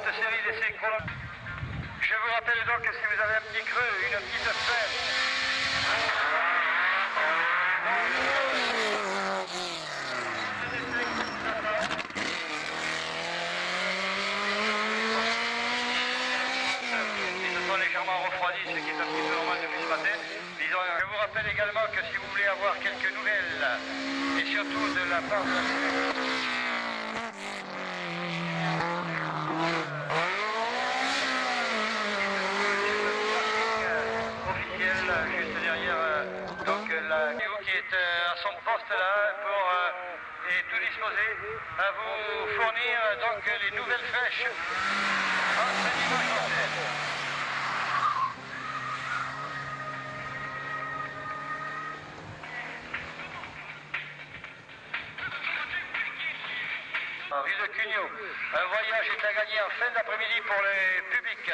cette série d'essais chronologiques. Je vous rappelle donc que si vous avez un petit creux, une petite fête, ils se sont légèrement refroidis, ce qui est un petit peu normal depuis ce matin. Disons, je vous rappelle également que si vous voulez avoir quelques nouvelles, et surtout de la part de juste derrière la Guillaume qui est à son poste là pour et tout disposer à vous fournir donc les nouvelles fraîches en ce dimanche matin. Ville de Cugnot, un voyage est à gagner en fin d'après-midi pour le public,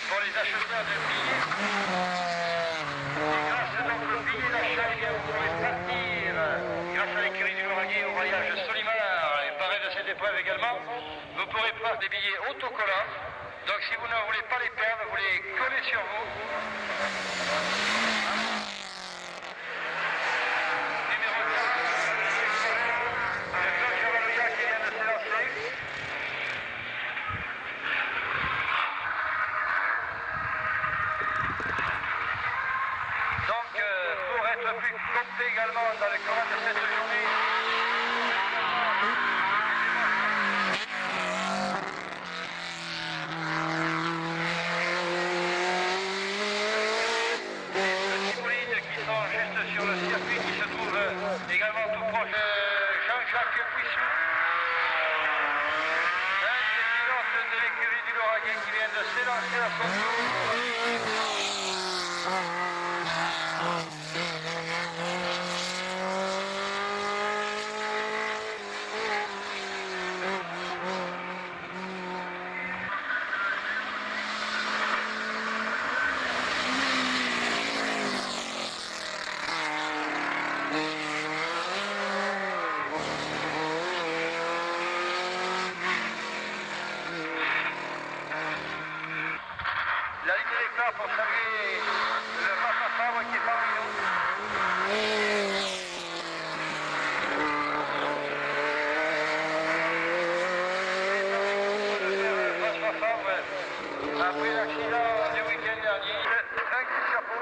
pour les acheteurs de billets. Et grâce donc au billet d'achat, vous pourrez partir, grâce à l'écurie du Lauragais, au voyage Solimar, et pareil de cette épreuve également, vous pourrez prendre des billets autocollants. Donc si vous ne voulez pas les perdre, vous les collez sur vous. Pour être plus complet également dans le courant de cette journée. Les petits bolides qui sont juste sur le circuit qui se trouve également tout proche de Jean-Jacques Puissou. Un des pilotes de l'écurie du Lauragais qui vient de s'élancer à son tour. La ligne de départ pour saluer le Papa Fabre qui est parmi nous. François Fabre, après l'accident du week-end dernier, un coup de chapeau.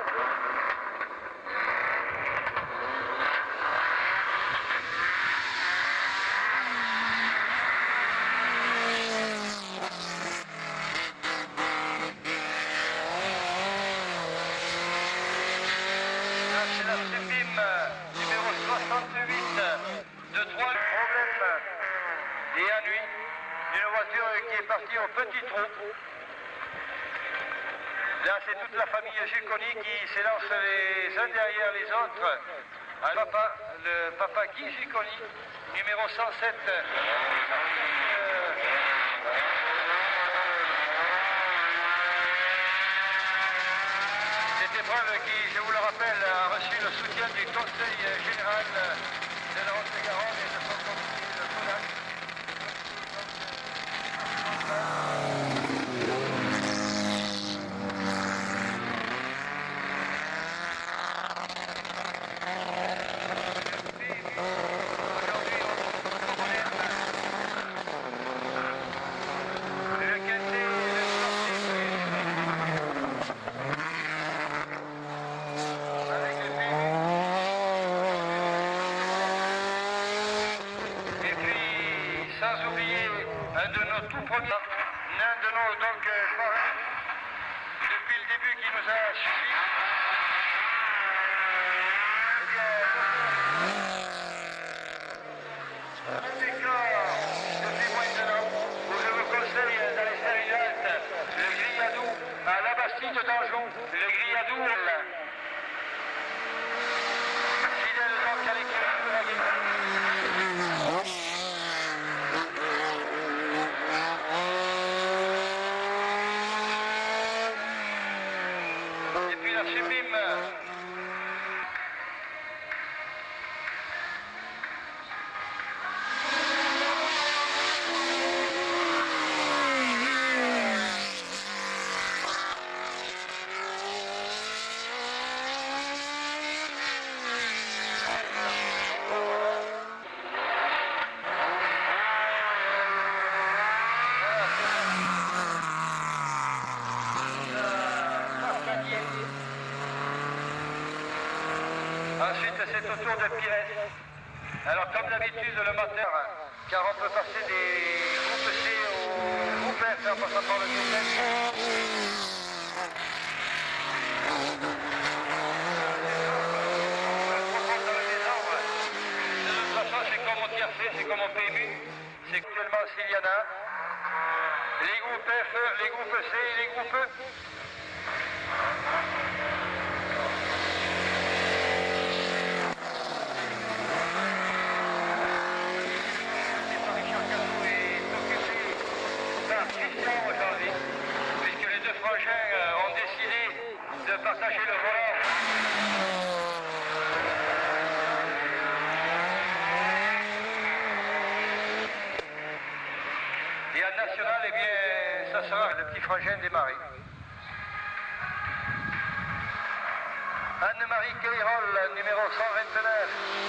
C'est la sublime numéro 68 de 3 problèmes et ennui d'une voiture qui est partie au petit trou. Là, c'est toute la famille Giuconi qui s'élance les uns derrière les autres. Le papa Guy Giuconi, numéro 107. Cette épreuve qui, je vous le rappelle, a reçu le soutien du Conseil général de la Haute-Garonne et de son conseiller de Sodac. Sans oublier un de nos tout premiers, l'un de nos donc parrains, depuis le début qui nous a suivis. Un décor depuis moins d'un an, où je vous conseille d'aller faire une halte, le Griadou à la Bastide d'Anjou, le Griadou, fidèle donc à l'écurie de la Guinée. Et puis la sublime c'est au tour de Pires. Alors comme d'habitude le matin, car on peut passer des groupes C au groupe F en passant par le groupe F. De toute façon, c'est comme au tiercé, c'est comme au PMU. C'est actuellement s'il y en a. Les groupes F, les groupes C et les groupes E. Aujourd'hui, puisque les deux frangins ont décidé de partager le volant. Et en national, eh bien, ça sera le petit frangin démarré. Anne-Marie Cayrol, numéro 129.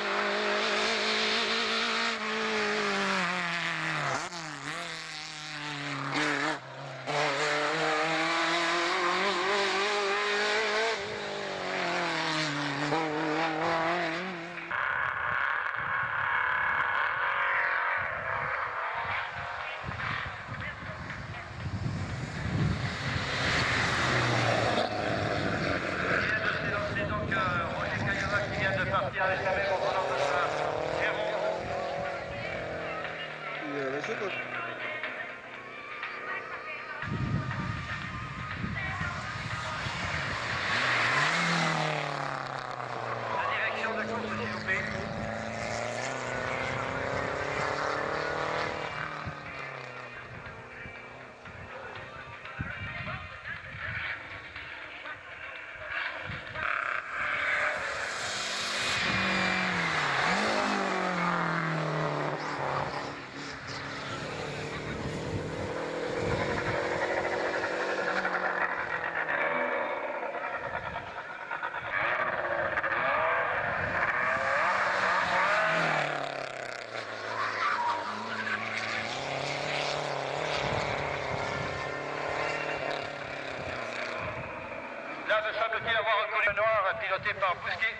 Là, me semble-t-il avoir reconnu le noir piloté par Bousquet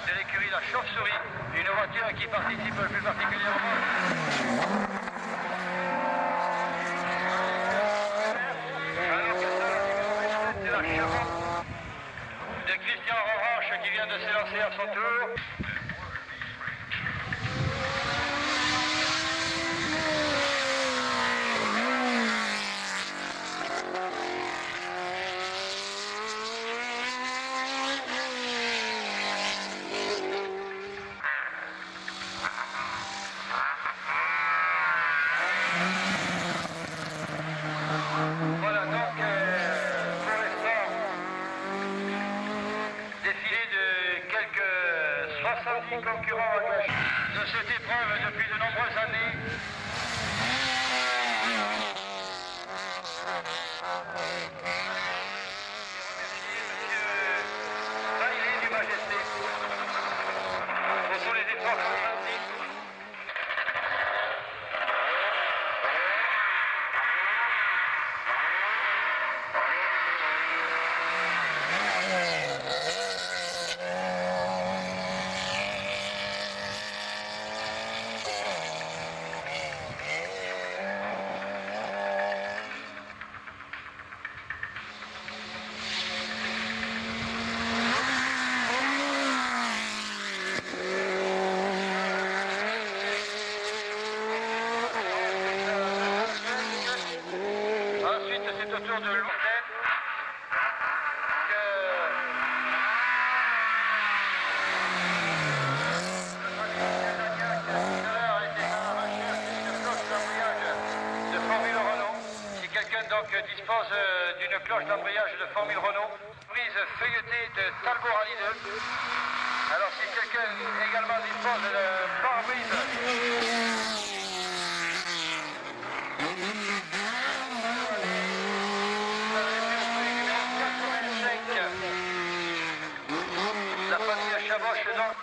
de l'écurie La Chauve-Souris, une voiture qui participe plus particulièrement. Alors que ça, c'est la chevaux de Christian Roranche qui vient de s'élancer à son tour. Voilà donc pour l'instant, défilé de quelques 70 concurrents à gauche de cette épreuve depuis de nombreuses années. Monsieur Bailey du Majesté pour tous les efforts consentis. Ensuite, c'est au tour de Lourdes. De Formule Renault. Si quelqu'un donc dispose d'une cloche d'embrayage de Formule Renault, prise feuilletée de Talbot Rallye 2. Alors si quelqu'un également dispose de pare-brise la famille Chaboche donc.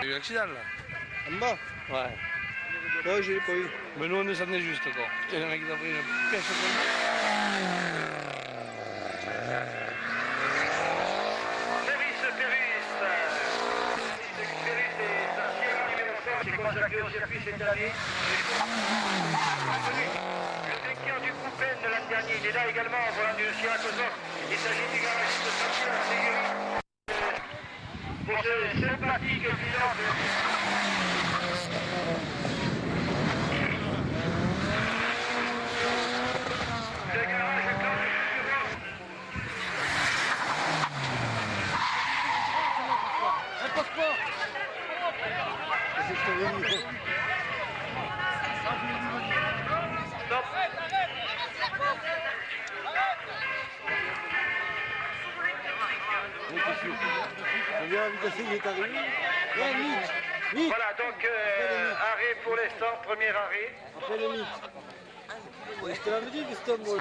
Il y a eu l'accident là. En bas? Ouais. Non, je l'ai pas eu. Mais nous on descendait juste quoi. Putain, le mec il a pris une pièce de qui est consacré au circuit cette année. Le vainqueur du Groupe N de l'an dernier, il est là également en volant d'une Sierra Cosworth. Il s'agit du garagiste de Saint-Pierre à Séguéry. Pour ce sympathique pilote. Le garage Claude Fureur. Un passeport! C'est ce que je t'avais dit. Stop. Combien la vitesse il est arrivé? Ouais, vite! Vite! Voilà, donc arrêt pour l'instant, premier arrêt. Après le mythe. Je te l'avais dit que c'était un mot.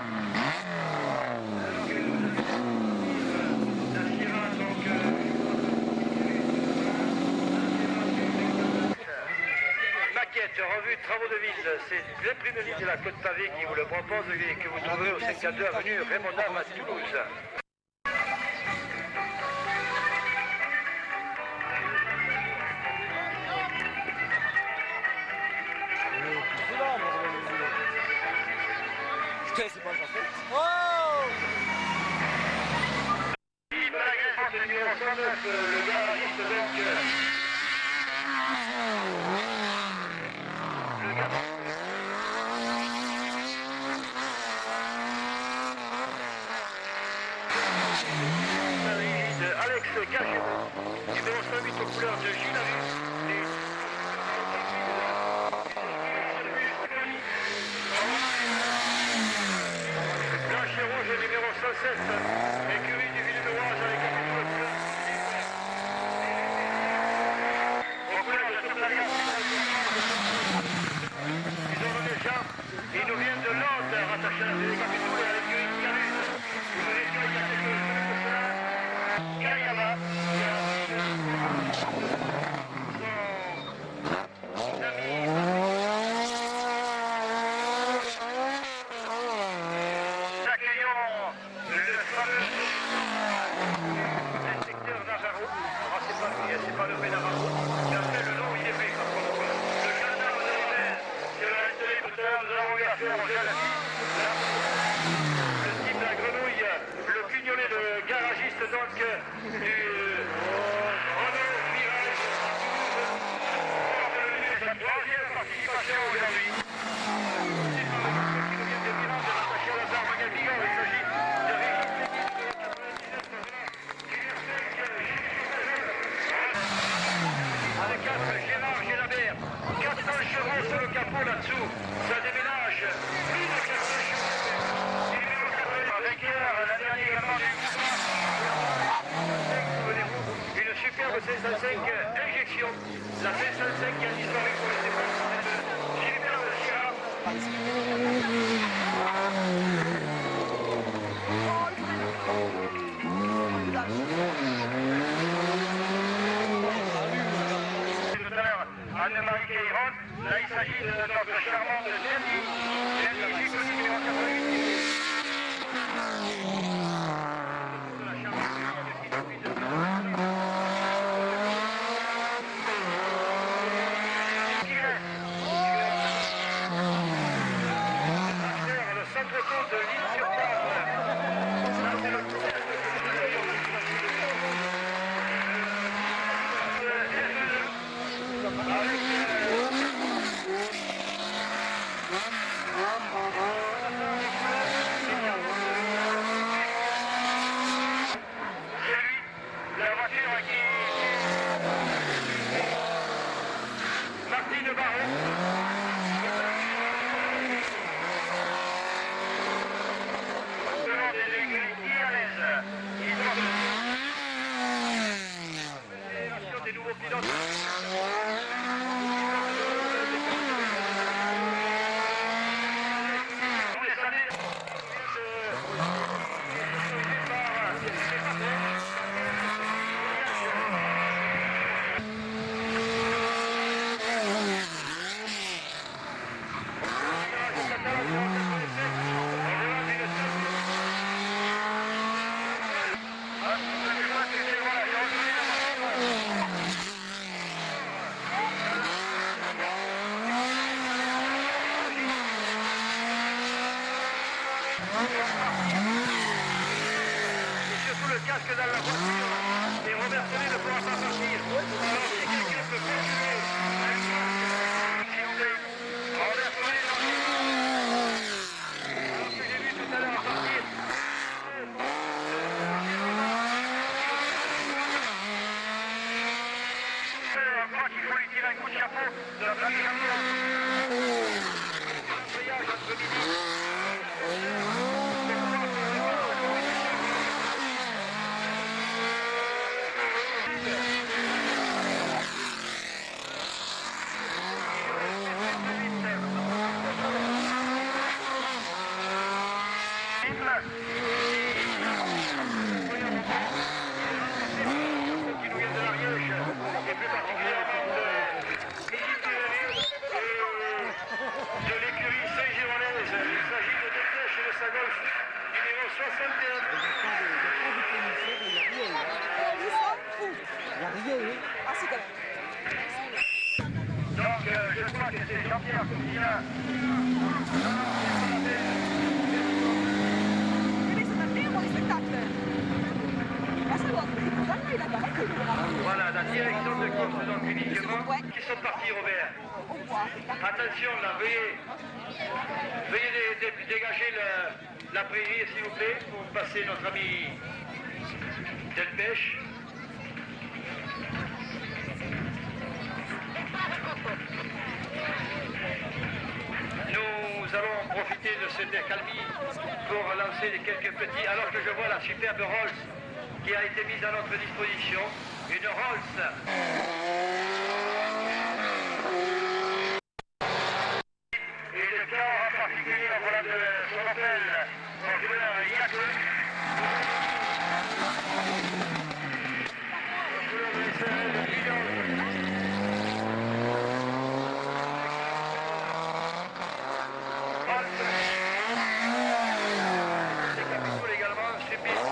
La Sierra, donc. Maquette, revue de travaux de ville. C'est l'imprimerie de la Côte Pavée qui vous le propose et que vous trouverez au 52 avenue Raymond Dame à Toulouse. Putain, c'est pas ça. Oh! Vive la Grèce, numéro 109, le garagiste vainqueur. Le garagiste de Alex Cachet, numéro 108 aux couleurs de Gilles Lavis. Blanche et rouge, numéro 107, écurie du Villenoise avec un peu de fleurs. Aux couleurs de Sotalia. Ils ont donné ça. Ils nous viennent de Londres, rattachés à la Capitole et à l'écurie de Calus. Vous nous étiez il y a quelques semaines de cela. Kayama. C'est pas le Navarro, mais après le nom il est fait. Le gendarme de la mer, c'est le intellectuel, nous avons eu affaire au Jalati. Le type de la grenouille, le pignolé, le garagiste donc du Renault Mirage. Sa troisième participation aujourd'hui. C'est pas le qui nous vient de Mirage, rattaché à la barre Magal-Bigan, il s'agit de Régis avec 4 Gérard Gélabert, 400 chevaux sur le capot là-dessous, ça déménage, plus de 400 chevaux, du numéro 80, vainqueur, la dernière également du souvenez-vous, une superbe 505 injection, la 505 qui a disparu pour les époques de Gilbert de Sierra. Anne-Marie Caïron, là il s'agit de notre charmante Jenny, Jenny Gico, numéro 88. Le centre-tour de l'île sur Martine Barreau. Selon des écrits irlandaises, ils ont des nouveaux pilotes. casque dans la voiture et Robert Sonnet ne pourra pas partir. Alors si quelqu'un peut continuer un casque, s'il vous plaît. Robert Sonnet, non. Alors que j'ai vu tout à l'heure à partir. Je crois qu'il faut lui tirer un coup de chapeau de la famille Rameau. Voyage entre midi. Qui nous vient de l'Ariège, et plus particulièrement de de l'écurie Saint-Géronaise. Il s'agit de Dépêche et de sa Golf, numéro 61. Il n'y a rien, oui. Ah si, quand même. Donc je crois que c'est Jean-Pierre Courtilla. Devi sopravvivere con gli spettacoli. Ma se vuoi, guarda la gara che dura. Voilà, la direction de course donc uniquement. Qui sont partis, Robert? Au revoir. Attention là, veuillez dégager la prairie s'il vous plaît pour passer notre ami Delpech. Nous allons profiter de cette accalmie pour lancer quelques petits, alors que je vois la superbe Rolls qui a été mise à notre disposition, une Rolls. Et le cœur en particulier, voilà de ce qu'on appelle son joueur Yacoub. Les capitouls également subissent.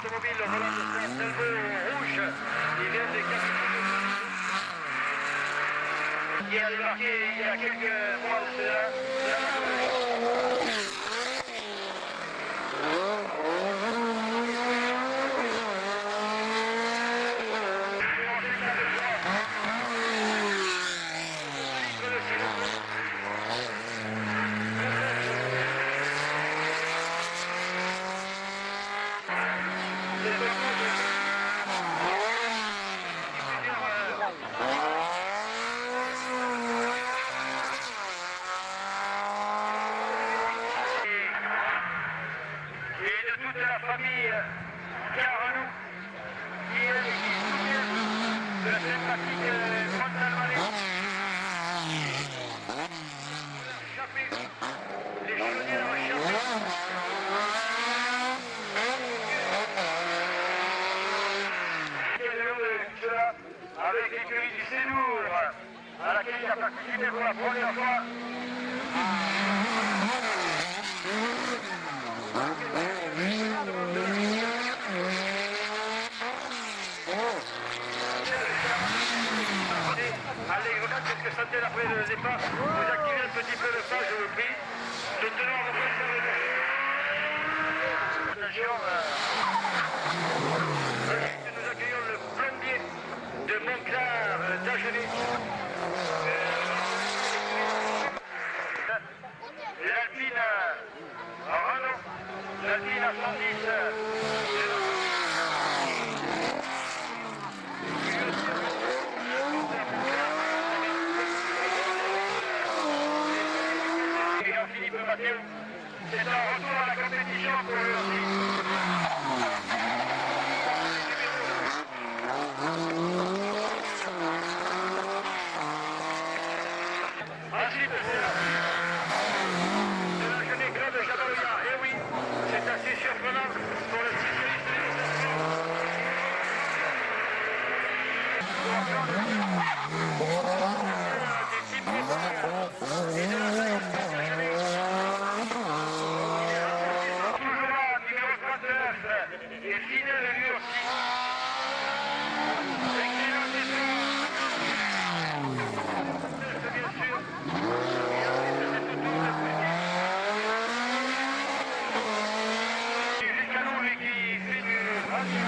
Automobile, le volant de Saint-Salvo rouge, il vient des capitaux. Il a débarqué il y a quelques mois de cela. Avec l'écurie du Sénour, à laquelle il a participé pour la première fois. Allez, regarde ce que ça fait après le départ. Vous activez un petit peu le pas, je vous prie. Maintenant, on va faire le attention, nous accueillons le plombier de Montclar d'Agenais. L'Alpine Renault, l'Alpine A110. Jean-Philippe Mathieu, c'est un retour à la compétition pour lui aussi. Ensuite, c'est la jeune école de Jabaloya. Eh oui, c'est assez surprenant pour le spécialiste des types et fidèle lui aussi. Excellent bien sûr. Jusqu'à nous, lui qui fait du radio.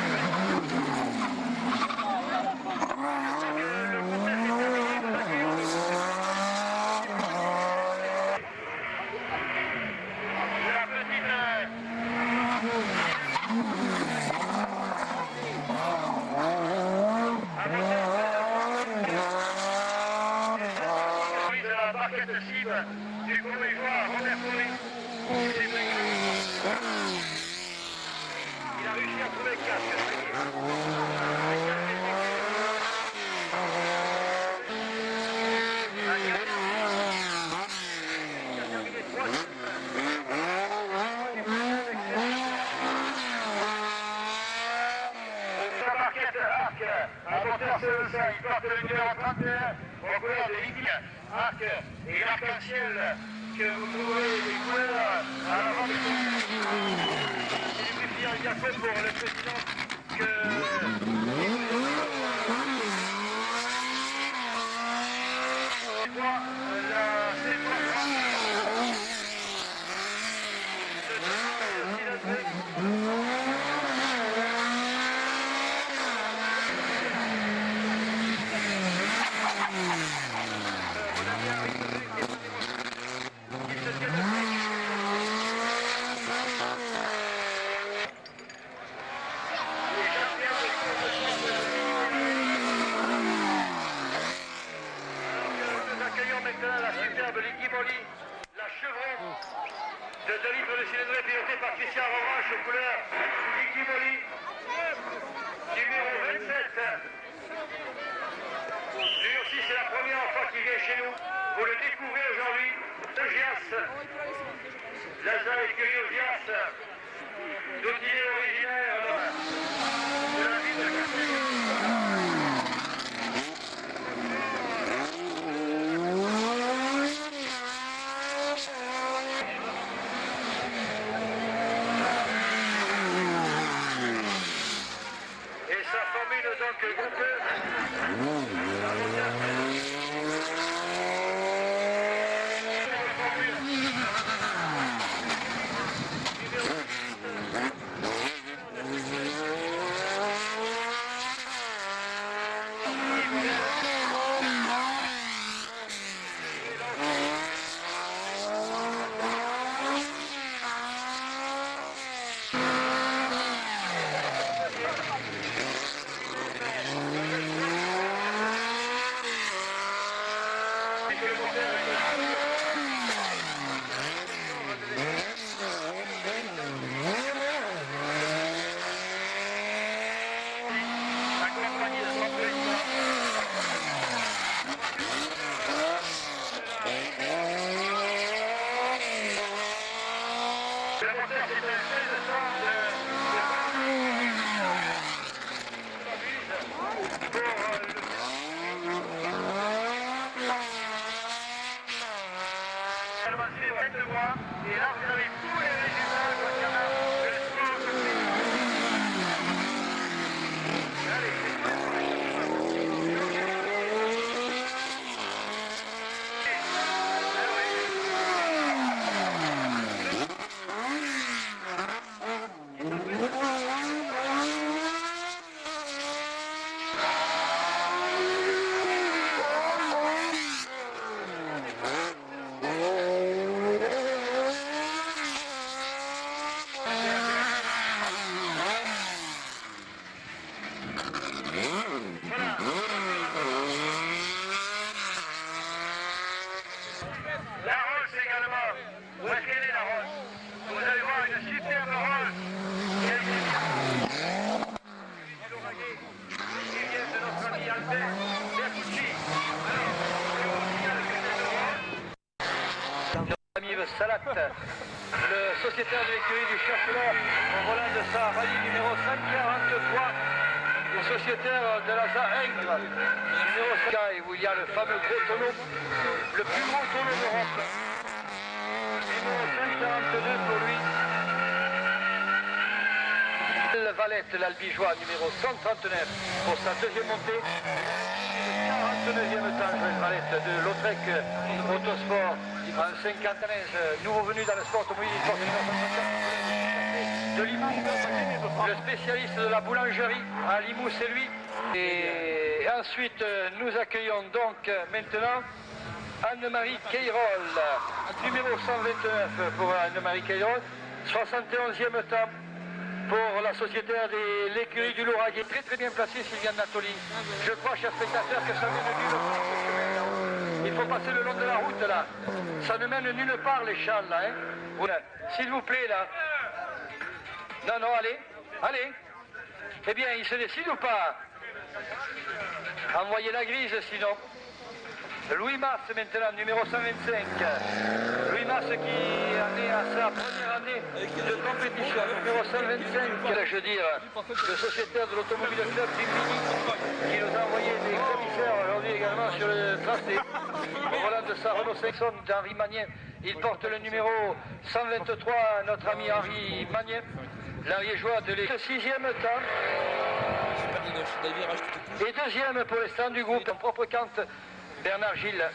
Le contest est terminé, nous accueillons la petite... de la barquette cible du premier joueur Robert Pauly. Il a réussi à trouver le casque. Il porte le numéro 31 aux couleurs de ligne, arc et l'arc-en-ciel que vous trouverez les couleurs à l'avant de son. Il est plus fier Jacob pour le président que... La superbe Licky Molly, la chevron de 2 litres de cylindrée pilotée par Christian Romanche aux couleurs Licky Molly, numéro 27. Lui aussi, c'est la première fois qu'il vient chez nous. Vous le découvrez aujourd'hui, le Gias, Laza écurie au Gias, d'où il est originaire de la ville de Castellón. Donc groupé. Et là, vous avez tous les résultats concernant le sport Salat, le sociétaire de l'écurie du Châtelet, au volant de sa rallye numéro 543, le sociétaire de la Zahengre, numéro 5, où il y a le fameux gros tonneau, le plus gros tonneau d'Europe. Numéro 542 pour lui. Valette, l'Albigeois, numéro 139 pour sa deuxième montée. 49e temps, Joël Valette de Lautrec Autosport en 50 nouveau venu dans le sport automobile. De Limoux, le spécialiste de la boulangerie à Limoux, c'est lui. Et ensuite, nous accueillons donc maintenant Anne-Marie Cayrol, numéro 129 pour Anne-Marie Cayrol, 71e temps pour la sociétaire de l'écurie du Lauragais. Très très bien placé Sylviane Natoli. Je crois, chers spectateurs, que ça vient de nulle part. Il faut passer le long de la route là. Ça ne mène nulle part les châles là. Hein. Voilà. S'il vous plaît là. Non, non, allez, allez. Eh bien, il se décide ou pas? Envoyez la grise sinon. Louis Mars maintenant, numéro 125. Louis Mars qui en est à sa première année de compétition, numéro 125, je veux dire, le sociétaire de l'Automobile Club du Mini, qui nous a envoyé des commissaires aujourd'hui également sur le tracé. Au volant de sa Renault 500 d'Henri Magnin, il porte le numéro 123, notre ami Henri Magnin, l'Ariégeois de l'équipe. 6e temps. Et 2e pour les stands du groupe, en propre cante. Bernard Gilles,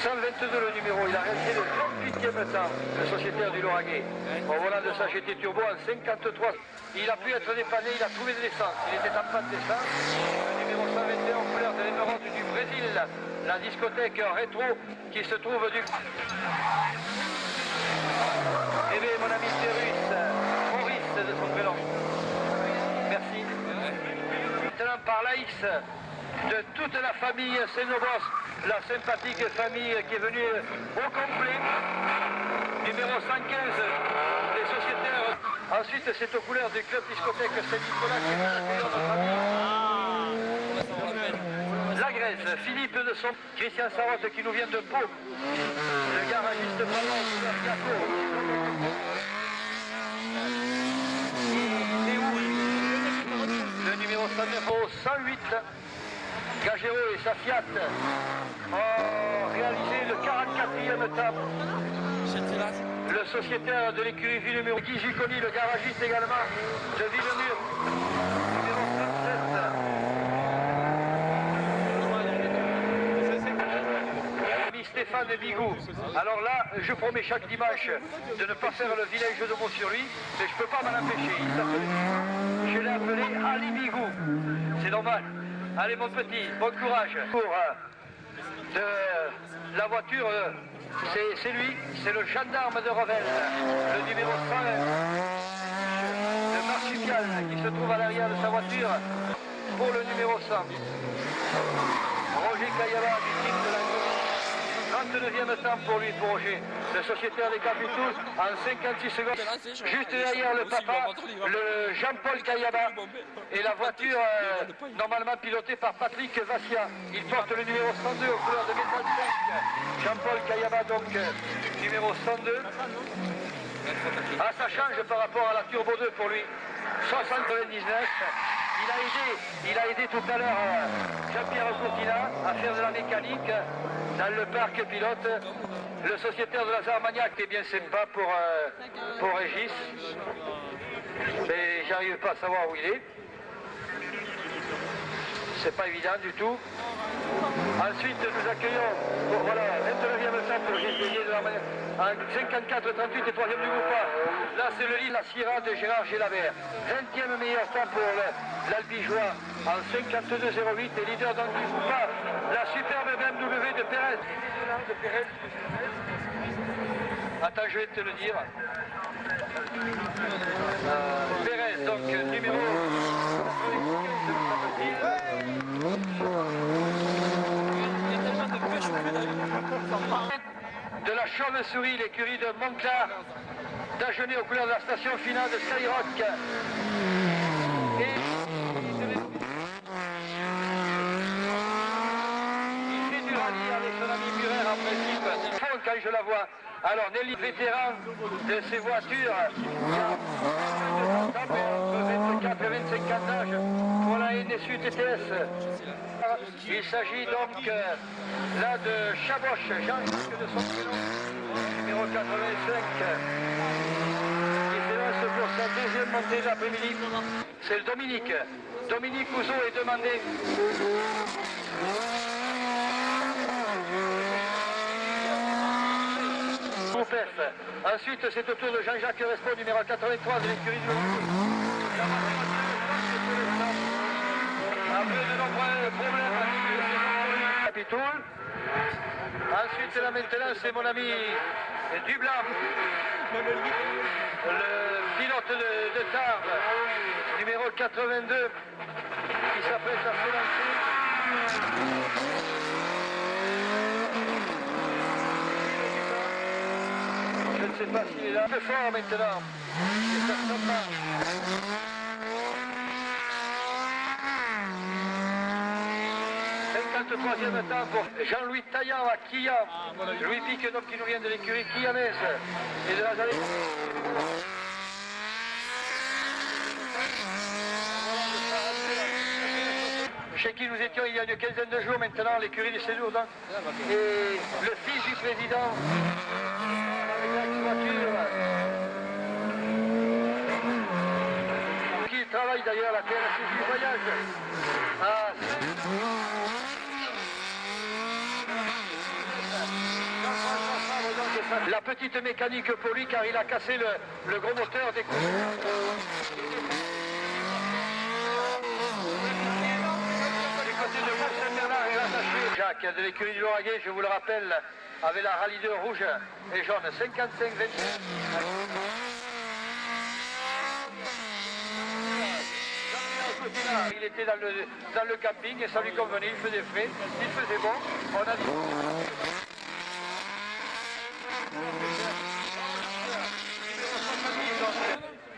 122 le numéro, il a réalisé le 38e temps, le sociétaire du Lauragais. Au volant de sa GT Turbo en 53, il a pu être dépanné, il a trouvé de l'essence, il était en panne d'essence. Le numéro 121 en couleur de l'émeraude du Brésil, la discothèque rétro qui se trouve du... Eh bien mon ami Cyrus, Maurice de son prénom. Merci. Maintenant par Laïs, de toute la famille Sénobos, la sympathique famille qui est venue au complet. Numéro 115, les sociétaires. Ensuite, c'est aux couleurs du club discothèque Saint-Nicolas qui est accueillir notre ami. La Grèce, Philippe de son, Christian Sarotte qui nous vient de Pau. Le garagiste Ballon, le numéro 109 au 108. Gagero et sa Fiat ont réalisé le 44e temps. Le sociétaire de l'écurie Villemur, Guy Gicconi, le garagiste également de Villemur, numéro 37. Stéphane Bigou. Alors là, je promets chaque dimanche de ne pas faire le vilain jeu de mots sur lui, mais je ne peux pas m'en empêcher. Je l'ai appelé Ali Bigou. C'est normal. Allez mon petit, bon courage. Pour de la voiture, c'est lui, c'est le gendarme de Revel, le numéro 100, le marsupial qui se trouve à l'arrière de sa voiture pour le numéro 100. Roger Cayala du team de la 39e temps pour lui, pour Roger. Le sociétaire des Capitous en 56 secondes. Juste derrière le papa, le Jean-Paul Cayaba. Et la voiture normalement pilotée par Patrick Vassia. Il porte le numéro 102 aux couleurs de Métal 5. Jean-Paul Cayaba donc numéro 102. Ah, ça change par rapport à la Turbo 2 pour lui. 79. Il a aidé tout à l'heure Jean-Pierre Courtina à faire de la mécanique dans le parc pilote. Le sociétaire de la Zarmagnac est bien sympa pour Régis. Mais j'arrive pas à savoir où il est. C'est pas évident du tout. Ensuite, nous accueillons, voilà, 29e temps pour Gilles de l'Armagnac, en 54-38 et 3e du groupe A. Là, c'est le lit, la Sierra de Gérard Gélabert. 20e meilleur temps pour l'Albigeois en 52-08 et leader dans le groupe A. La superbe BMW de Pérez. Attends, je vais te le dire. Pérez, donc numéro... De la Chauve-Souris, l'écurie de Montclar, d'Agenais aux couleurs de la station finale de Skyrock. Et il fait du rallye avec son ami Murer en principe. Quand je la vois. Alors Nelly, vétéran de ces voitures, entre 24 et 25 ans d'âge pour la NSU TTS. Il s'agit donc là de Chaboche, Jean-Jacques de son prénom, numéro 85, qui s'élance pour sa deuxième montée de l'après-midi. C'est le Dominique. Dominique Ouzo est demandé. Groupe F. Ensuite, c'est au tour de Jean-Jacques Respo, numéro 83 de l'écurie de l'Ouzo. Après de nombreux problèmes à Capitoul. Ensuite, là maintenant, c'est mon ami Dublanc, le pilote de Tarbes, numéro 82, qui s'apprête à se lancer. Je ne sais pas s'il est là. Un peu fort maintenant. Et ça se marche. 53e temps pour Jean-Louis Taillant à Quillan. Louis Pic, donc, qui nous vient de l'écurie quillanaise et de la Zalée. Chez qui nous étions il y a une quinzaine de jours maintenant, l'écurie du Sédour. Et le fils du président, avec la voiture, qui travaille d'ailleurs la TRC du voyage. La petite mécanique pour lui car il a cassé le gros moteur des coups. Du côté de Mont-Saint-Bernard, il a attaché Jacques de l'écurie du Lauragais, je vous le rappelle, avait la rallye 2 rouge et jaune 55-29. Il était dans le camping et ça lui convenait, il faisait frais, il faisait bon. On a dit...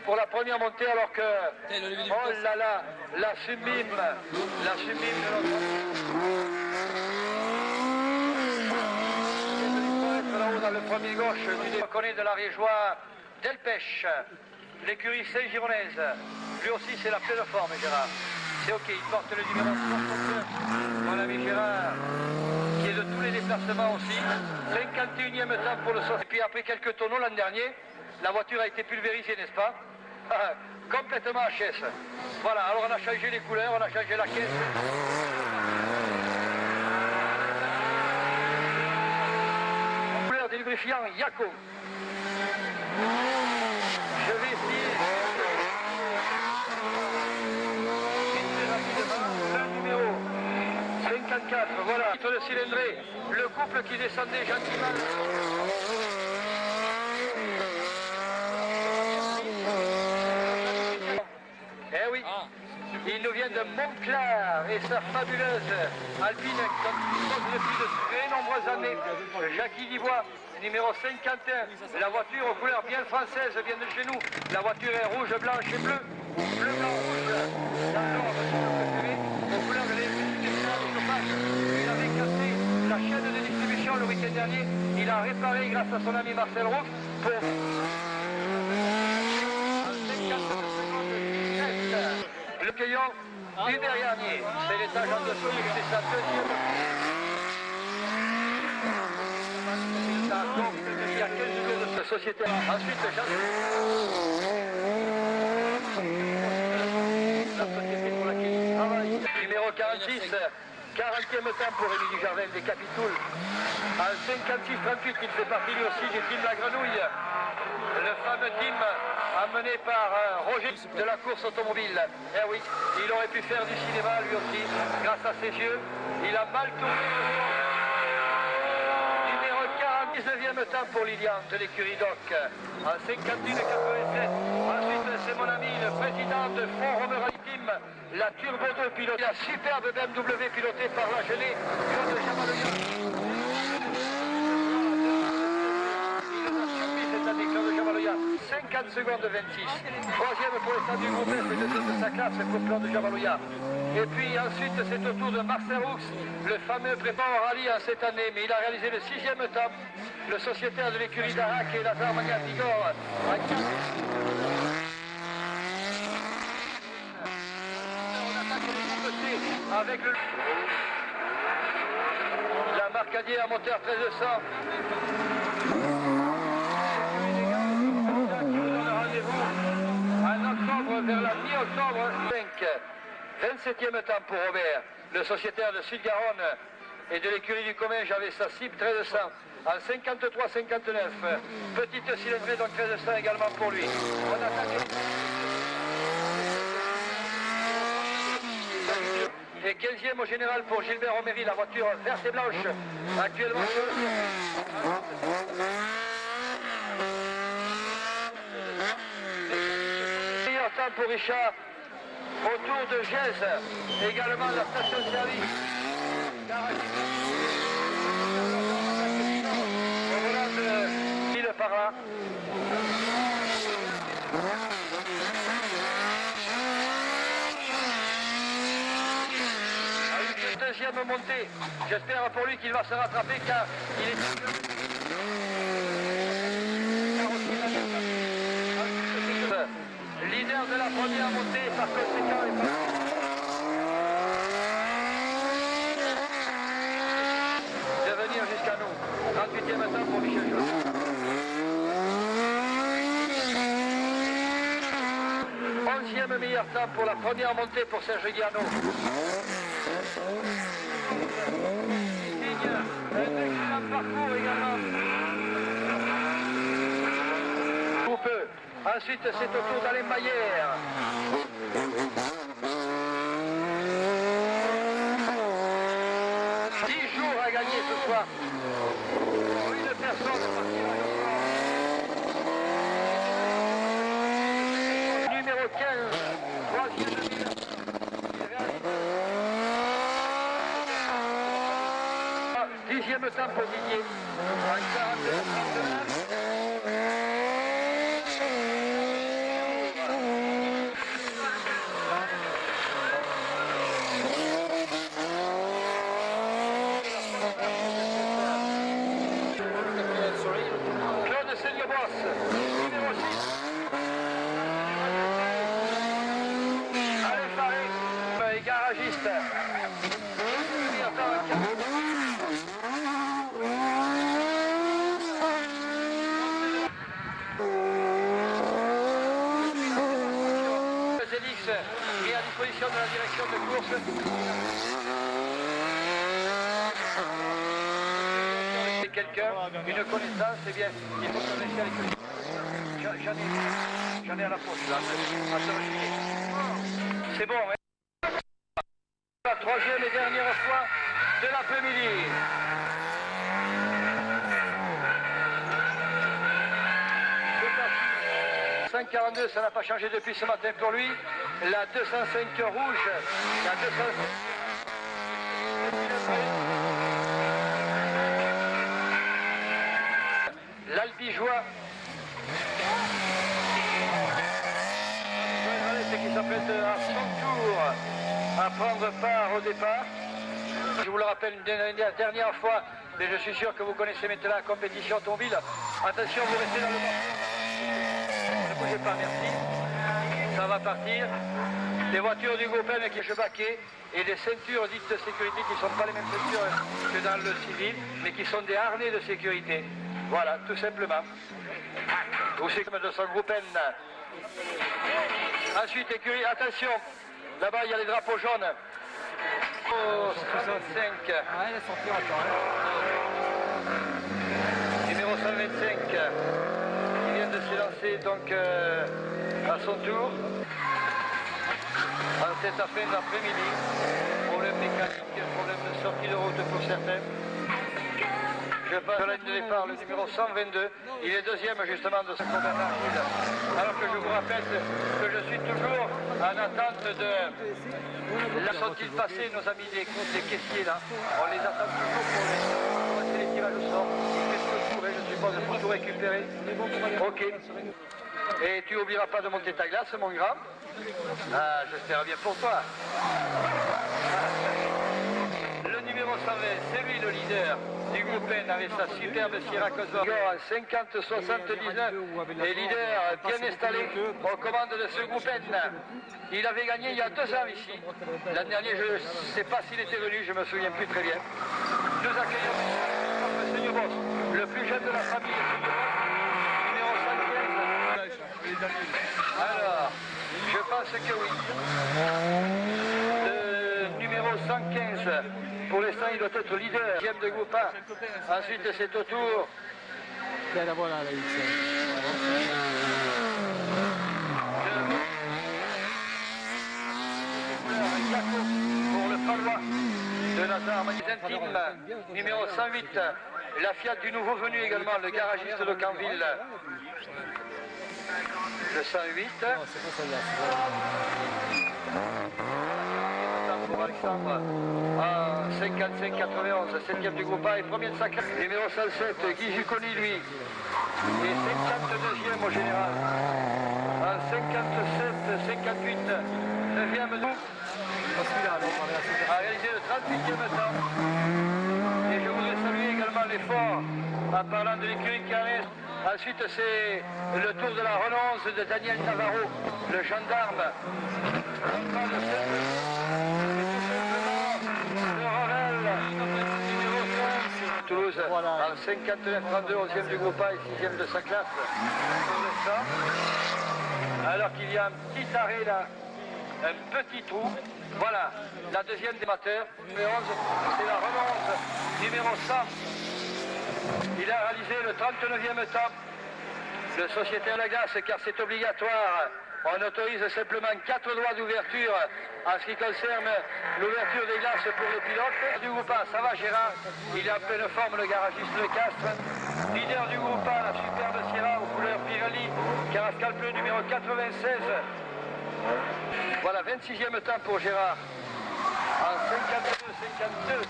Pour la première montée alors que... Oh là là, la sublime de notre... Là-haut dans le premier gauche du reconnaît de l'Ariégeois Delpech, l'écurie Saint-Gironnaise. Lui aussi c'est la pleine forme Gérard. C'est ok, il porte le numéro 69. Mon ami Gérard, qui est de tous les déplacements aussi. 51e temps pour le 60. Et puis après quelques tonneaux l'an dernier, la voiture a été pulvérisée, n'est-ce pas? Complètement HS. Voilà, alors on a changé les couleurs, on a changé la caisse. Couleur des lubrifiants Yako. Je vais essayer. Le numéro 54, voilà. Le titre de cylindrée, le couple qui descendait gentiment. Eh oui, il nous vient de Montclar et sa fabuleuse Alpine qui dispose depuis de très nombreuses années. Jackie Dibois, numéro 51. La voiture aux couleurs bien françaises vient de chez nous. La voiture est rouge, blanche et bleu. Bleu, blanc, rouge. Dans l'ordre, si vous préférez, aux couleurs de l'électricité de chauffage. Il avait cassé la chaîne de distribution le week-end dernier. Il a réparé grâce à son ami Marcel Roux pour... Le cueillant Hubert Garnier, c'est l'étage en dessous, c'est sa deuxième. Il y a 15 jours de cette société. Ensuite, la société pour laquelle il travaille. Numéro 46, 40e temps pour Rémi Dujardin des Capitouls. En 56-38, il fait partie lui aussi du team La Grenouille. Le fameux team amené par Roger de la course automobile. Eh oui, il aurait pu faire du cinéma lui aussi, grâce à ses yeux. Il a mal tourné. Numéro 49e temps pour Lilian de l'écurie Doc. En 51-87. Ensuite, c'est mon ami, le président de Front Rome Rally Team, la Turbo 2 pilotée, la superbe BMW pilotée par la gelée Claude Jamaloya. Claude Jamaloya, 50 secondes 26. Troisième pour les stades du groupe F, deuxième de sa classe pour Claude Jamaloya. Et puis ensuite, c'est au tour de Marcel Roux, le fameux président rallye en cette année, mais il a réalisé le 6e temps. Le sociétaire de l'écurie d'Arac et Lazare Magnat Vigor. Avec la Marcadier à moteur 1300. vers la mi-octobre 5. 27e temps pour Robert, le sociétaire de Sud-Garonne et de l'écurie du commun, j'avais sa cible 1300 en 53-59. Petite cylindrée, donc 1300 également pour lui. On attaque. Et 15e au général pour Gilbert Roméry, la voiture verte et blanche, actuellement sur le meilleur temps pour Richard, autour de Gèze, également la station-service. Au volant de Ville par là. Deuxième montée, j'espère pour lui qu'il va se rattraper car il est leader de la première montée, par conséquent de venir jusqu'à nous. 38e temps pour Michel Chaud. 11e meilleur temps pour la première montée pour Serge Guiano. Un excellent parcours également. Ensuite, c'est au tour d'Alain Maillère. Jours à gagner ce soir. Une personne numéro 15, troisième de ville. 10e temps pour Didier. En 42. Claude Seigneur-Boss, numéro 6. Alain Faré, garagiste. Mis à disposition de la direction de course. C'est quelqu'un, une connaissance, eh bien, il faut s'adresser avec lui. J'en ai à la poche, là, c'est bon, hein? La troisième et dernière fois de l'après-midi. 5,42, ça n'a pas changé depuis ce matin pour lui. La 205 rouge, la 205... L'Albigeois. Qui s'apprête à son tour à prendre part au départ. Je vous le rappelle une dernière fois, mais je suis sûr que vous connaissez maintenant la compétition automobile. Attention, vous restez dans le bas. Ne bougez pas, merci. Ça va partir. Des voitures du groupe N qui se baquaient et des ceintures dites de sécurité qui ne sont pas les mêmes ceintures que dans le civil, mais qui sont des harnais de sécurité. Voilà, tout simplement. Vous savez comme de son groupe N. Ensuite, écurie, attention, là-bas il y a les drapeaux jaunes. Oh, 125. Ah, elle est sortie encore. Numéro 125 qui vient de s'élancer donc à son tour. En cette fin d'après-midi, problème mécanique, problème de sortie de route pour certains. Je passe à la ligne de départ, le numéro 122. Il est deuxième justement de ce combattant. Alors que je vous rappelle que je suis toujours en attente de... Là sont-ils passés nos amis des caissiers là? On les attend toujours pour les tirages au sort. Qu'est-ce que vous pourrez, je suppose, pour tout récupérer? Ok. Et tu n'oublieras pas de monter ta glace, mon grand? Ah, j'espère bien pour toi. Le numéro 120, c'est lui le leader du groupe N avec sa superbe Sierra Cosworth en 50-79 et leader bien installé aux commandes de ce groupe N. Il avait gagné il y a 2 ans ici. L'année dernière, je ne sais pas s'il était venu, je ne me souviens plus très bien. Nous accueillons M. Seigneur-Boss, le plus jeune de la famille, numéro 115. Alors, Je pense que oui. Le numéro 115, pour l'instant, il doit être leader. Deuxième de groupe A. Ensuite, c'est au tour. Tiens, la voilà, la X. Pour le Palois de Nazar. Intime, numéro 108. La Fiat du nouveau venu également, le garagiste de Canville. Le 108. Non, c'est pas celle-là. Pour Alexandre, en 55-91, 7e du groupe A et premier de sa classe. Numéro 107, Guy Juconi, lui, et 52e au général. En 57-58, 9e nous, a réalisé le 38e temps. Et je voudrais saluer également l'effort en parlant de l'écurie Carré. Ensuite, c'est le tour de la relance de Daniel Navarro, le gendarme. On parle de Toulouse, Voilà. en 59-32, 11e du groupe A et 6e de sa classe. Pour l'instant. Alors qu'il y a un petit arrêt là, un petit trou. Voilà, la deuxième des amateurs, numéro 11, c'est la relance, numéro 100. Il a réalisé le 39e temps. Le sociétaire la glace, car c'est obligatoire. On autorise simplement 4 droits d'ouverture en ce qui concerne l'ouverture des glaces pour les pilotes. Du groupe A, ça va Gérard, il est en pleine forme, le garagiste Le Castre. Leader du groupe A, la superbe Sierra aux couleurs Pirelli, Carrascal bleu numéro 96. Voilà, 26e temps pour Gérard. En 52-52.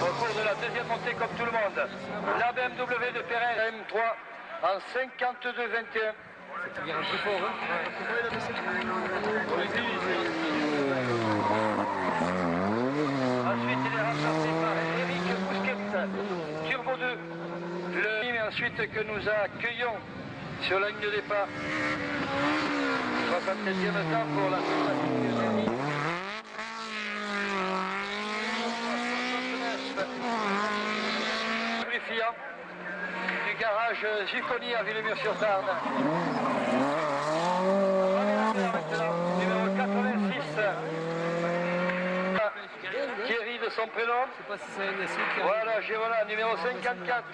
Au cours de la deuxième montée comme tout le monde. La BMW de Perrin M3 en 52-21. C'est un peu fort, hein? Ensuite, il est remplacé par Eric Bousquet, Turbo 2. Le team ensuite que nous accueillons sur la ligne de départ. 67e temps pour la Ferrari. Purifiant du garage Zucconi à Villemur-sur-Tarn. Numéro 86. Thierry de son prénom. Je sais pas si c'est un SU qui a... Voilà, Gérola, numéro 54.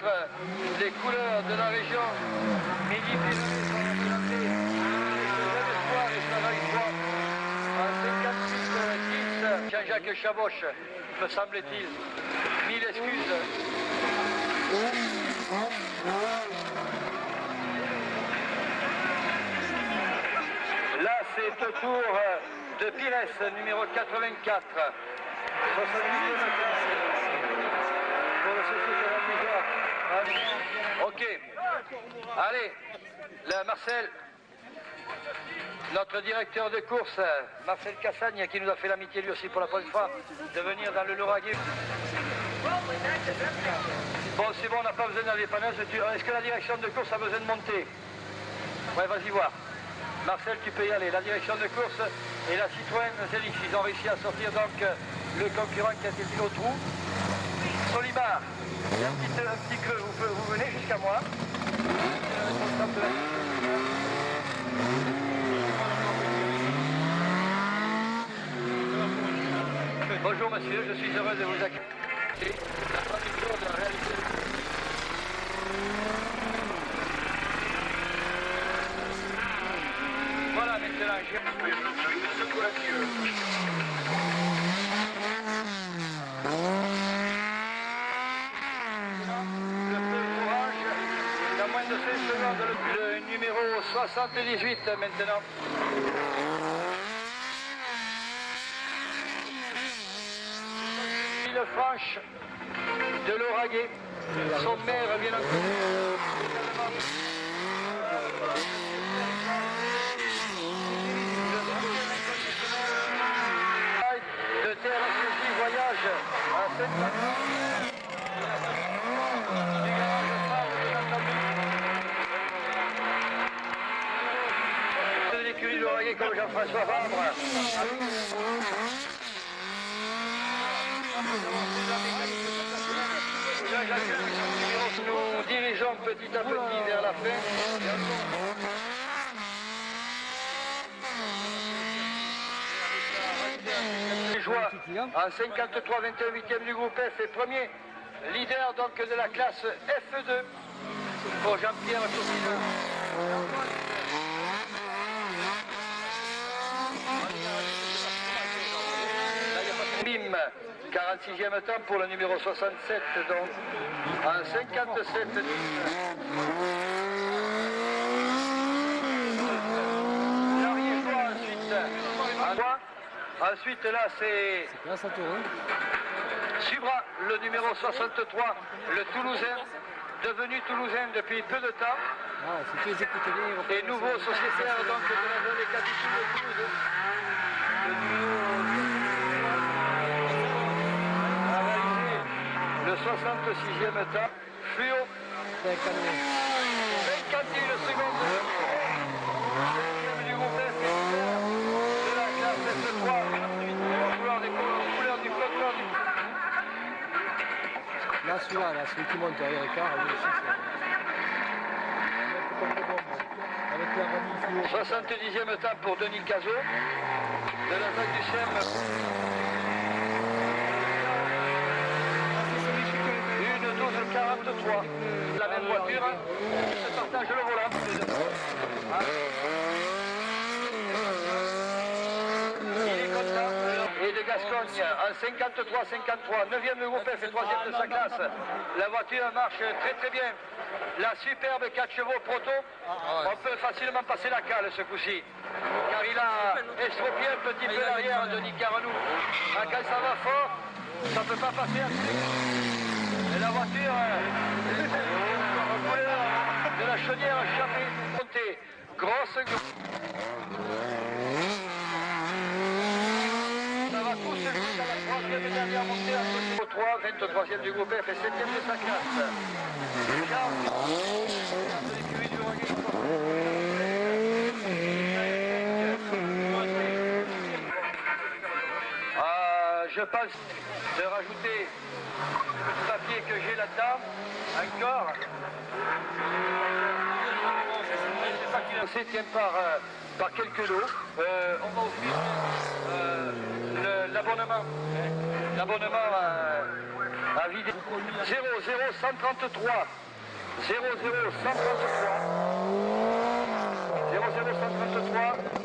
Les couleurs de la région. Midi en 58-10. Jean-Jacques Chaboche, me semble-t-il. 1000 excuses. Là, c'est au tour de Pires, numéro 84. 78 pour le société Major. Ok. Allez, là, Marcel, notre directeur de course, Marcel Cassagne, qui nous a fait l'amitié lui aussi pour la première fois de venir dans le Lauragais. Bon, c'est bon, on n'a pas besoin d'aller panneaux. Est-ce que la direction de course a besoin de monter? Ouais, vas-y voir. Marcel, tu peux y aller. La direction de course et la Citroën Zélix, ils ont réussi à sortir donc le concurrent qui a été mis au trou. Solimar, il y a un petit creux, vous venez jusqu'à moi. Bonjour monsieur, je suis heureux de vous accueillir. La traduction de la réalité. Voilà maintenant, le feu orange, dans moins de 5 secondes, le numéro 78 maintenant. Franche de Lauragais, son maire bien entendu. De terre à voyage à 7 de l'écurie Lauragais comme Jean-François Fabre. Nous dirigeons petit à petit vers la fin. Ariégeois en 53, 21, 8e du groupe F et premier leader donc de la classe F2 pour Jean-Pierre Courtine. Bim, 46e temps pour le numéro 67, donc en 57. L'Ariégeois ensuite là c'est Subra, le numéro 63, le Toulousain, devenu Toulousain depuis peu de temps. Et nouveau sociétaire donc de la zone des capitales de Toulouse. Le 66e temps, Fluo, 51 secondes. Du groupe F, de la classe F3, couleur du flotteur du... Là, celui qui monte derrière Ricard, lui aussi, c'est... 70e temps pour Denis Cazot, de la vague du Sem. Une 12,43. La même voiture, se partage le volant. Il est content. Et de Gascogne en 53-53, 9e du groupe F et 3e de sa classe. La voiture marche très très bien. La superbe 4 chevaux proto, on peut facilement passer la cale ce coup-ci. Car il a estropié un petit peu l'arrière de Nick Caranou. Quand ça va fort, ça ne peut pas passer à côté. Et la voiture, de la chaudière échappée, montée, grosse. Ça va tous se jouer dans la 3e et dernière montée à côté. Au 3, 23e du groupe F et 7e de sa classe. Je pense de rajouter le papier que j'ai là-dedans, encore. On se tient par quelques lots. On va offrir l'abonnement à vidéo 00133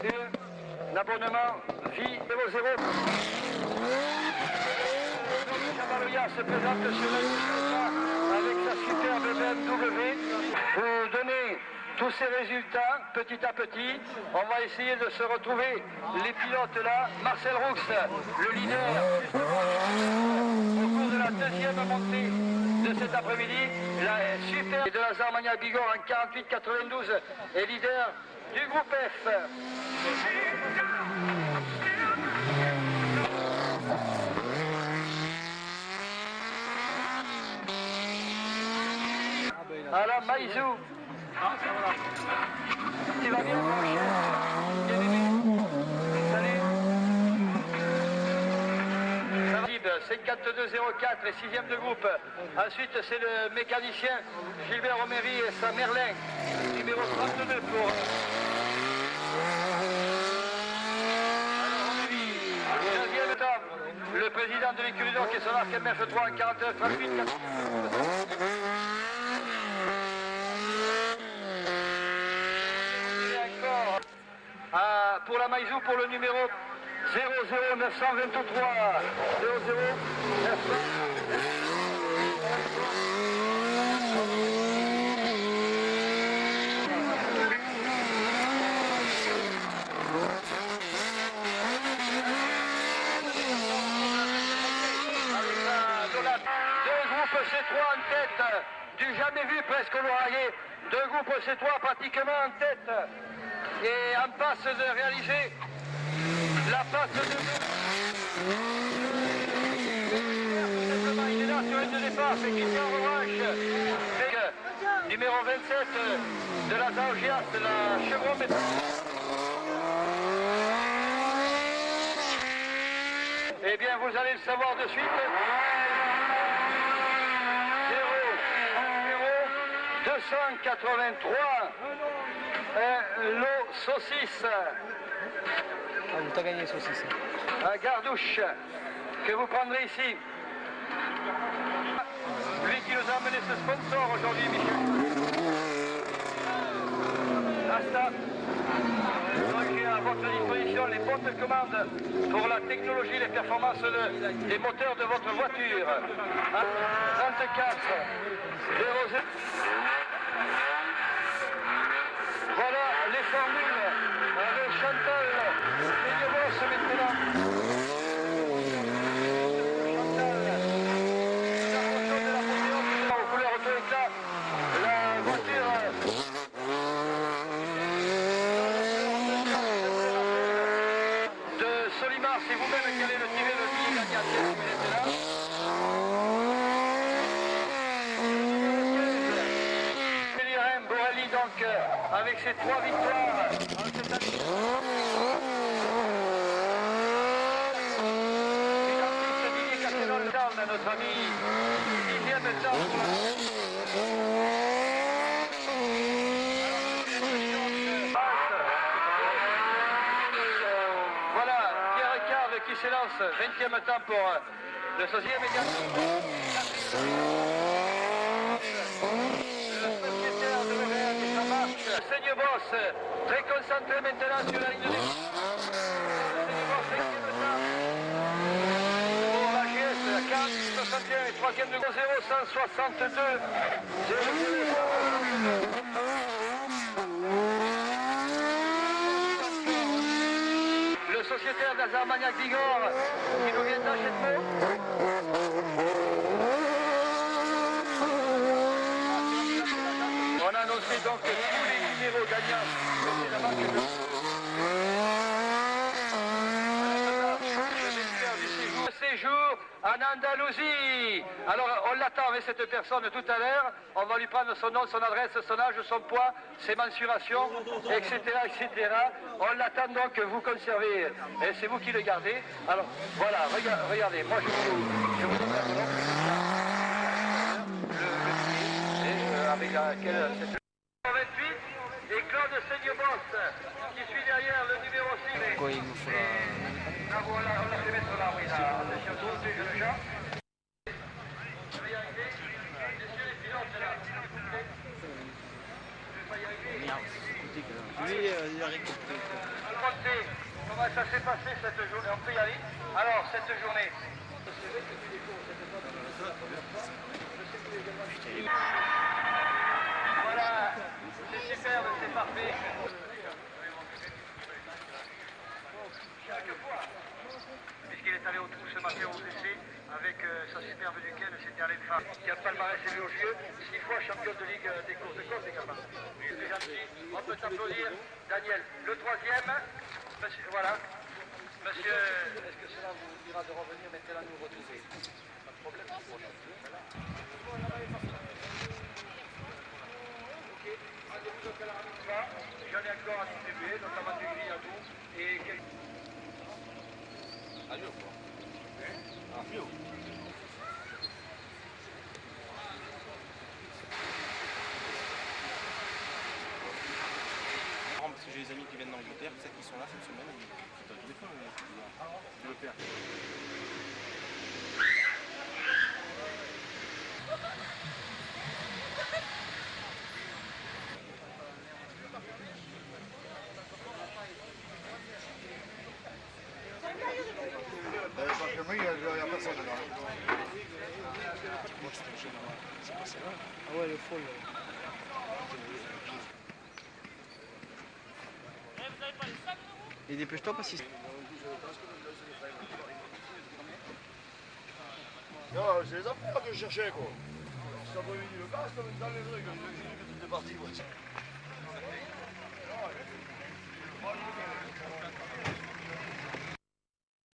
et l'abonnement vie 00. Chevalier se présente sur la liste avec sa superbe BMW. Pour donner tous ces résultats, petit à petit, on va essayer de se retrouver les pilotes là. Marcel Roux, le leader, au cours de la deuxième montée de cet après-midi, la super de la Zarmania Bigorre en 48-92 est leader du groupe F. À la Maïzou. Tu vas bien? Salut. 52-04 et 6e de groupe. Ensuite, c'est le mécanicien Gilbert Roméry et sa Merlin, numéro 32 pour... Deuxième temps, le président de l'écurie d'or qui est son arc MF3 en 49-38. Pour la Maïzou, pour le numéro 00923. 2 groupes C3 en tête, du jamais vu presque au Lauragais. 2 groupes C3 pratiquement en tête. Et en passe de réaliser la passe de... Il est là sur une de départ, c'est Christian Revanche. Numéro 27 de la Zaogias, de la Chevron Métal. Eh bien, vous allez le savoir de suite. 283. L'eau saucisse. Ah, vous t'as gagné saucisse. Un gardouche que vous prendrez ici. Lui qui nous a amené ce sponsor aujourd'hui, Michel. Asta. Donc j'ai à votre disposition les bonnes de commande pour la technologie, les performances des moteurs de votre voiture. 24 00. Voilà les formules avec Chantal et de Boss maintenant. Aux couleurs auto-éclat, la voiture de Solimar, c'est vous-même qui allez le tirer le billet gagnant si vous êtes là. Célirem Borelli donc avec ses 3 victoires en cette année. Didier Castelol dans notre ami 10e temps. Voilà, Pierre Ricard qui s'élance, 20e temps pour le 16e également. Le sociétaire de L'Oréal et ça marche. Seigneur Boss, très concentré maintenant sur la ligne de Seigneur Boss, 5e temps. Pour la GS, 40-61 et 3e de 0-162. Le sociétaire d'Azarmagnac Bigorre qui nous vient d'Achètement. On a annoncé donc tous les numéros gagnants. C'est la marque de... Le séjour en Andalousie. Alors on l'attend avec cette personne tout à l'heure. On va lui prendre son nom, son adresse, son âge, son poids, ses mensurations, etc. etc. On l'attend donc que vous conservez. Et c'est vous qui le gardez. Alors voilà, regardez. Moi je vous donne la colonne. Avec laquelle cette... 28 et Claude Seigneur-Boss qui suit derrière le numéro 6. Quoi, il nous fera... Là voilà, on l'a fait mettre là, oui, là. Attention, tous les jeunes gens. Je vais y arriver. Messieurs les pilotes, là. Je vais pas y arriver. Lui, il a récolté. Racontez comment ça s'est passé cette journée. On peut y aller. Alors, cette journée. Voilà, c'est superbe, c'est parfait. Chaque fois, puisqu'il est allé au trou ce matin au essai avec sa superbe Duquesne, c'était Alain Favre, qui a le palmarès élogieux, 6 fois champion de ligue des courses de côte également. C'est gentil, on peut t'applaudir. Daniel, le 3e, monsieur, voilà. Monsieur, est-ce que cela vous dira de revenir maintenant nous retrouver? Pas de problème. J'en ai encore à distribuer, notamment du gris à tout. Et quelques... Ah, mieux quoi. Ah, mieux. Parce que j'ai des amis qui viennent d'Angleterre, peut-être qu'ils sont là cette semaine. Des fois, on le perd. Parce que moi, il n'y a personne dedans. Ah ouais, le faux, là. Et dépêche-toi parce que... Non, c'est les affaires que je cherchais, quoi. Si t'as pas mis le casque, dans les trucs, je dis que tu es parti, quoi.